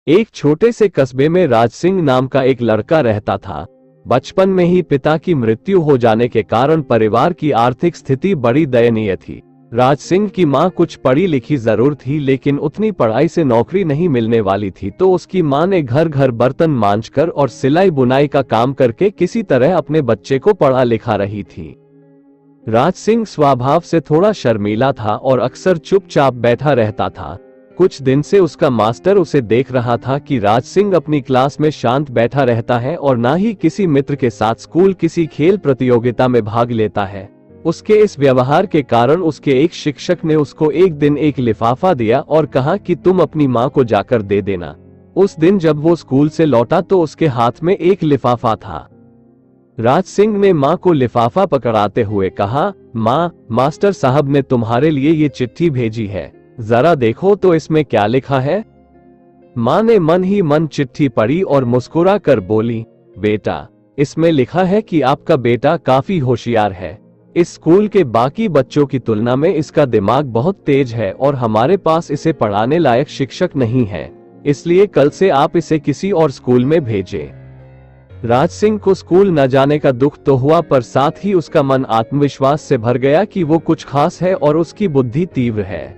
एक छोटे से कस्बे में राज सिंह नाम का एक लड़का रहता था। बचपन में ही पिता की मृत्यु हो जाने के कारण परिवार की आर्थिक स्थिति बड़ी दयनीय थी। राज सिंह की मां कुछ पढ़ी लिखी जरूर थी, लेकिन उतनी पढ़ाई से नौकरी नहीं मिलने वाली थी, तो उसकी मां ने घर घर बर्तन मांजकर और सिलाई बुनाई का काम करके किसी तरह अपने बच्चे को पढ़ा लिखा रही थी। राज सिंह स्वभाव से थोड़ा शर्मीला था और अक्सर चुपचाप बैठा रहता था। कुछ दिन से उसका मास्टर उसे देख रहा था कि राज सिंह अपनी क्लास में शांत बैठा रहता है और ना ही किसी मित्र के साथ स्कूल किसी खेल प्रतियोगिता में भाग लेता है। उसके इस व्यवहार के कारण उसके एक शिक्षक ने उसको एक दिन एक लिफाफा दिया और कहा कि तुम अपनी माँ को जाकर दे देना। उस दिन जब वो स्कूल से लौटा तो उसके हाथ में एक लिफाफा था। राज सिंह ने माँ को लिफाफा पकड़ाते हुए कहा, माँ, मास्टर साहब ने तुम्हारे लिए ये चिट्ठी भेजी है, जरा देखो तो इसमें क्या लिखा है। माँ ने मन ही मन चिट्ठी पढ़ी और मुस्कुरा कर बोली, बेटा, इसमें लिखा है कि आपका बेटा काफी होशियार है। इस स्कूल के बाकी बच्चों की तुलना में इसका दिमाग बहुत तेज है और हमारे पास इसे पढ़ाने लायक शिक्षक नहीं है, इसलिए कल से आप इसे किसी और स्कूल में भेजें। राज सिंह को स्कूल न जाने का दुख तो हुआ, पर साथ ही उसका मन आत्मविश्वास से भर गया कि वो कुछ खास है और उसकी बुद्धि तीव्र है।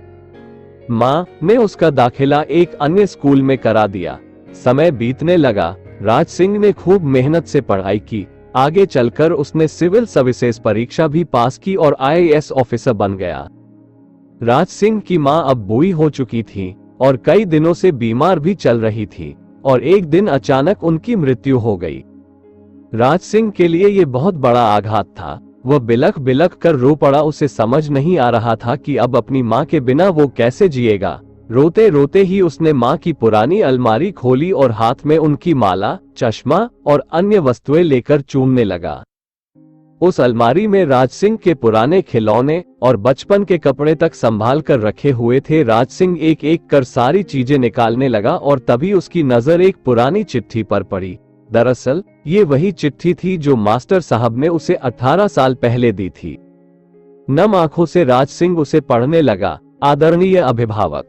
माँ ने उसका दाखिला एक अन्य स्कूल में करा दिया। समय बीतने लगा। राज सिंह ने खूब मेहनत से पढ़ाई की। आगे चलकर उसने सिविल सर्विसेज परीक्षा भी पास की और IAS ऑफिसर बन गया। राज सिंह की माँ अब बूढ़ी हो चुकी थी और कई दिनों से बीमार भी चल रही थी और एक दिन अचानक उनकी मृत्यु हो गई। राज सिंह के लिए ये बहुत बड़ा आघात था। वह बिलख बिलख कर रो पड़ा। उसे समझ नहीं आ रहा था कि अब अपनी माँ के बिना वो कैसे जिएगा। रोते रोते ही उसने माँ की पुरानी अलमारी खोली और हाथ में उनकी माला, चश्मा और अन्य वस्तुएं लेकर चूमने लगा। उस अलमारी में राज सिंह के पुराने खिलौने और बचपन के कपड़े तक संभाल कर रखे हुए थे। राज सिंह एक एक कर सारी चीजें निकालने लगा और तभी उसकी नजर एक पुरानी चिट्ठी पर पड़ी। दरअसल ये वही चिट्ठी थी जो मास्टर साहब ने उसे 18 साल पहले दी थी। नम आंखों से राज सिंह उसे पढ़ने लगा। आदरणीय अभिभावक,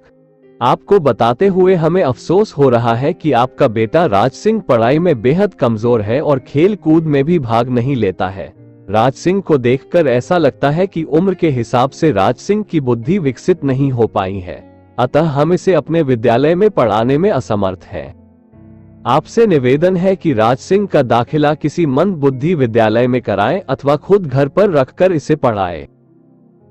आपको बताते हुए हमें अफसोस हो रहा है कि आपका बेटा राज सिंह पढ़ाई में बेहद कमजोर है और खेल कूद में भी भाग नहीं लेता है। राज सिंह को देखकर ऐसा लगता है कि उम्र के हिसाब से राज सिंह की बुद्धि विकसित नहीं हो पाई है, अतः हम इसे अपने विद्यालय में पढ़ाने में असमर्थ हैं। आपसे निवेदन है कि राज सिंह का दाखिला किसी मंद बुद्धि विद्यालय में कराएं अथवा खुद घर पर रखकर इसे पढ़ाएं।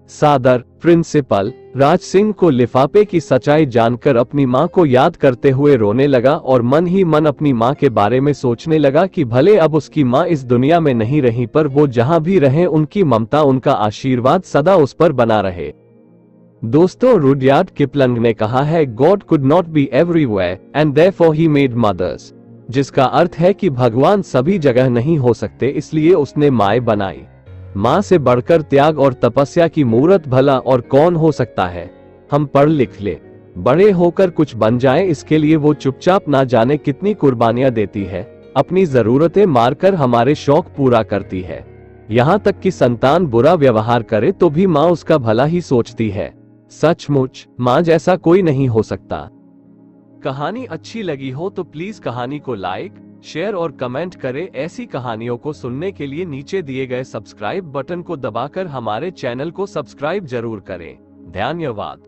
सादर, प्रिंसिपल। राज सिंह को लिफाफे की सच्चाई जानकर अपनी माँ को याद करते हुए रोने लगा और मन ही मन अपनी माँ के बारे में सोचने लगा कि भले अब उसकी माँ इस दुनिया में नहीं रही, पर वो जहाँ भी रहे उनकी ममता, उनका आशीर्वाद सदा उस पर बना रहे। दोस्तों, रुडयार्ड किपलिंग ने कहा है, God could not be everywhere and therefore he made mothers, जिसका अर्थ है कि भगवान सभी जगह नहीं हो सकते, इसलिए उसने माएँ बनाई। माँ से बढ़कर त्याग और तपस्या की मूरत भला और कौन हो सकता है। हम पढ़ लिख ले, बड़े होकर कुछ बन जाएं, इसके लिए वो चुपचाप ना जाने कितनी कुर्बानियां देती है। अपनी जरूरतें मारकर हमारे शौक पूरा करती है। यहाँ तक कि संतान बुरा व्यवहार करे तो भी माँ उसका भला ही सोचती है। सचमुच माँ जैसा कोई नहीं हो सकता। कहानी अच्छी लगी हो तो प्लीज कहानी को लाइक, शेयर और कमेंट करें। ऐसी कहानियों को सुनने के लिए नीचे दिए गए सब्सक्राइब बटन को दबाकर हमारे चैनल को सब्सक्राइब जरूर करें। धन्यवाद।